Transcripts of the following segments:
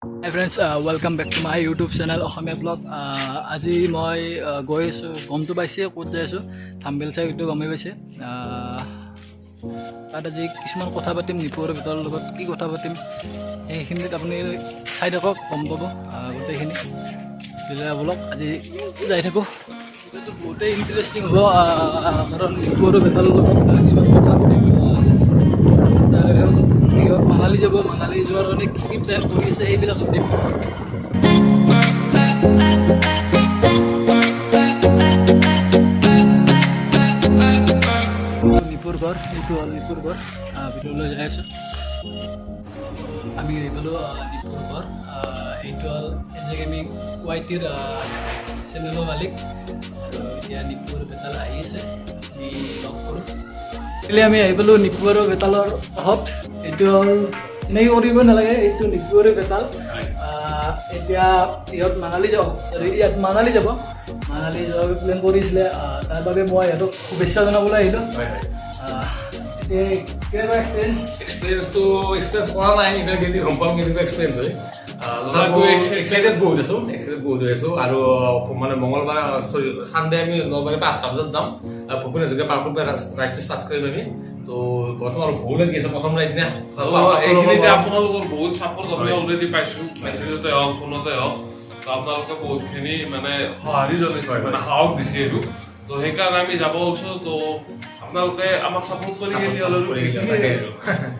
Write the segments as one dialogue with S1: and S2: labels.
S1: Hi friends, welcome back to my YouTube channel Okhomia Vlog. আজি মই গৈ আছোঁ, গমটো পাইছে ক'ত যাই আছোঁ, থাম্বনেল চাই এইটো গমেই পাইছে। তাত আজি কিছুমান কথা পাতিম নিপুৰৰ ভিতৰৰ লগত, কি কথা পাতিম সেইখিনিত আপুনি চাই থাকক, গম পাব গোটেইখিনি। ব্লগ আজি যাই থাকোঁ, এইটো বহুতেই ইণ্টাৰেষ্টিং হ'ব কাৰণ নিপুৰৰ ভিতৰৰ লগত কিছুমান কথা পাতিম। মানালী যাব, মানালী যোৱাৰ কাৰণে কি কি প্লেন কৰি আছে সেইবিলাক সুধিম। নিপুৰ ঘৰ, এইটো হ'ল নিপুৰ ঘৰ, ভিতৰলৈ যাই আছোঁ। আমি আহি পালোঁ নিপুৰ ঘৰ। এইটো হ'ল এজেগেমি ৱাইটিৰ চেনেলৰ মালিক। এতিয়া নিপুৰ বেতাল আহি আছে, আমি লগ কৰোঁ। আমি আহি পালোঁ নিপুৰ বেতালৰ কাষত। এইটো হ'ল চিনাকি কৰিব নালাগে, এইটো নিপুৰ বেতাল। এতিয়া ইহঁত মানালী যাব, ইয়াত মানালী যাব, মানালী যোৱাৰ প্লেন কৰিছিলে। তাৰ বাবে মই ইহঁতক শুভেচ্ছা জনাবলৈ আহিলোঁ।
S2: এক্সপিৰিয়েঞ্চটো কৰা নাই, এইবিলাক যদি গম পাম কেনেকুৱা এক্সপিৰিয়েঞ্চ হয়। এক্সাইটেড বহুত হৈ আছোঁ আৰু মানে মঙলবাৰ চানডে আমি নলবাৰীৰ পৰা 8টা বজাত যাম। ভূপেন হাজৰিকা পাৰ্কৰ পৰা ৰাইডটো ষ্টাৰ্ট কৰিম আমি। তো বৰ্তমান বহুত লাগি আছে প্ৰথম ৰাইড না,
S3: এইখিনিতে আপোনালোকৰ বহুত ছাপোৰ্ট আমি অলৰেডি পাইছোঁ, মেছেজতে হওক ফোনতে হওক। তো আপোনালোকে বহুতখিনি মানে সঁহাৰি জনাইছে, মানে সাহস দিছে এইটো। তো সেইকাৰণে আমি যাব ওলাইছোঁ। তো আপোনালোকে আমাক ছাপোৰ্ট কৰি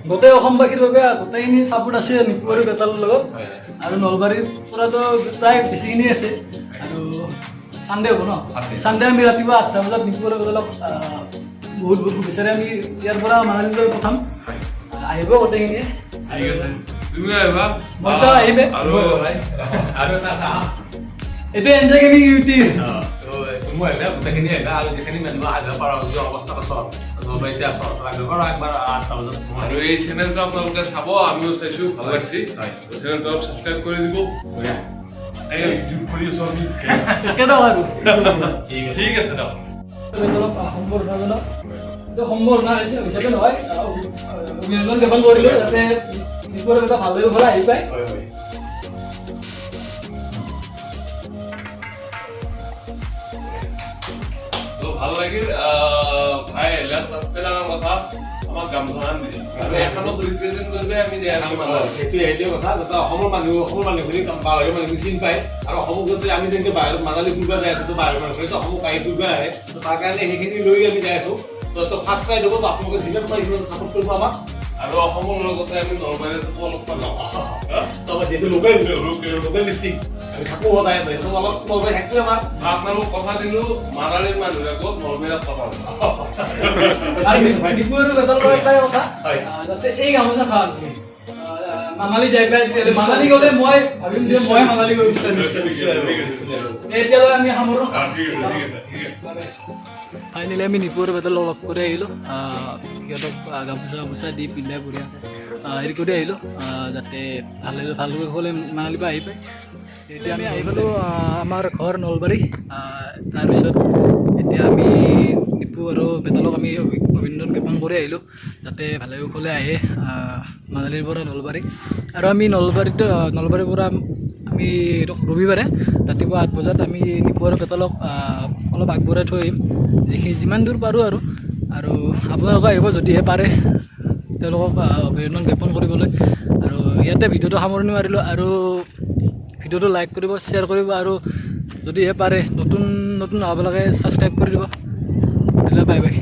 S1: গোটেই অসমবাসীৰ বাবে গোটেইখিনি ছাপোৰ্ট আছে নিপুৰ বেতালৰ লগত। আৰু নলবাৰীৰ পৰাতো প্ৰায় বেছিখিনি আছে। আৰু চানডে হ'ব ন, চানডে আমি ৰাতিপুৱা 8টা বজাত নিপুৰ বেতালক বহুত বিচাৰে। আমি ইয়াৰ পৰা মানালীলৈ পঠাম, আহিব গোটেইখিনিয়ে।
S3: তুমি আহিবা,
S1: মইতো আহিবে।
S2: আৰু এটা চাম,
S1: এইটো এনজেগেমি ইউটিউব
S2: মই আহিবা, গোটেইখিনি আহিবা আৰু যিখিনি মানুহ আহিব পৰা অৱস্থাত আছ নলবাৰীতে আছ আহিব পাৰ একবাৰ 8টা বজাত।
S3: আৰু এই চেনেলটো আপোনালোকে চাব, আমিও চাইছোঁ, ভাল লাগিছে। চেনেলটো অলপ ছাবস্ক্ৰাইব কৰি দিব। ইউটিউব কৰি আছোঁ আমি,
S1: একেদম আৰু
S3: ঠিক আছে দিয়ক।
S1: অলপ সম্বৰ্ধনা সম্বৰ্ধনা হিচাপে নহয়, অভিনন্দন জ্ঞাপন কৰিলোঁ যাতে নিপুৰ এটা ভাল লাগিব পৰা আহি পায়।
S3: তো ভাল লাগিল ভাই আহিলে, তাতকৈ ডাঙৰ কথা আমাক গামোচাখন দিছে আৰু এখনত ৰিপ্ৰেজেণ্ট কৰিলে আমি
S2: সেইটোৱে কথা, যাতে অসমৰ মানুহখিনি বাহিৰৰ মানুহখিনি চিনি পায়। আৰু অসমক যাতে আমি যেনেকৈ বাহিৰত মানালী ফুৰিব যাই আছোঁ, বাহিৰৰ মানুহখিনি অসমক আহি ফুৰিব আহে। তো তাৰ কাৰণে সেইখিনি লৈ আমি যাই আছোঁ। তো ফাৰ্ষ্ট ৰাইড হ'ব, আপোনালোকে যিমান পাৰে সিমান ছাপোৰ্ট কৰিব আমাক।
S3: আৰু অসমৰ লগতে আমি নলবাৰীতো অলপমান
S2: আমাৰ যিহেতু লোকেল ডিষ্ট্ৰিক্ট আমি থাকোঁ সদায়, অলপ নলবাৰী থাকোঁ আমাৰ।
S3: আপোনালোক কথা দিলোঁ, মানালীৰ মানুহে ক'ত নলবাৰীত কথা
S1: আৰু নিপুৰ বেতালৰ এটাই কথা, যাতে এই গামোচাখন মানালী যাই পাই। মানালী গ'লে মই ভাবিম যে মই মানালী গৈছোঁ। এতিয়ালৈ আমি সামৰোঁ। ফাইনেলি আমি নিপুৰ বেতালক লগ কৰি আহিলোঁ। সিহঁতক গামোচা দি পিন্ধাই বঢ়িয়া হেৰি কৰি আহিলোঁ, যাতে ভালকৈ হ'লে মানালীৰ পৰা আহি পায়। এতিয়া আমি আহি পালোঁ আমাৰ ঘৰ নলবাৰী। তাৰপিছত এতিয়া আমি নিপু আৰু বেতালক আমি অভিনন্দন জ্ঞাপন কৰি আহিলোঁ, যাতে ভালে কুশলে আহে মানালীৰ পৰা নলবাৰী। আৰু আমি নলবাৰীৰ পৰা আমি ৰবিবাৰে ৰাতিপুৱা 8 বজাত আমি নিপু আৰু বেতালক অলপ আগবঢ়াই থৈ আহিম, যিমান দূৰ পাৰোঁ। আৰু আপোনালোকে আহিব যদিহে পাৰে, তেওঁলোকক অভিনন্দন জ্ঞাপন কৰিবলৈ। আৰু ইয়াতে ভিডিঅ'টো সামৰণি মাৰিলোঁ। আৰু ভিডিঅ'টো লাইক কৰিব, শ্বেয়াৰ কৰিব, আৰু যদিহে পাৰে নতুন হ'ব লাগে ছাবস্ক্ৰাইব কৰি দিব। Bye bye.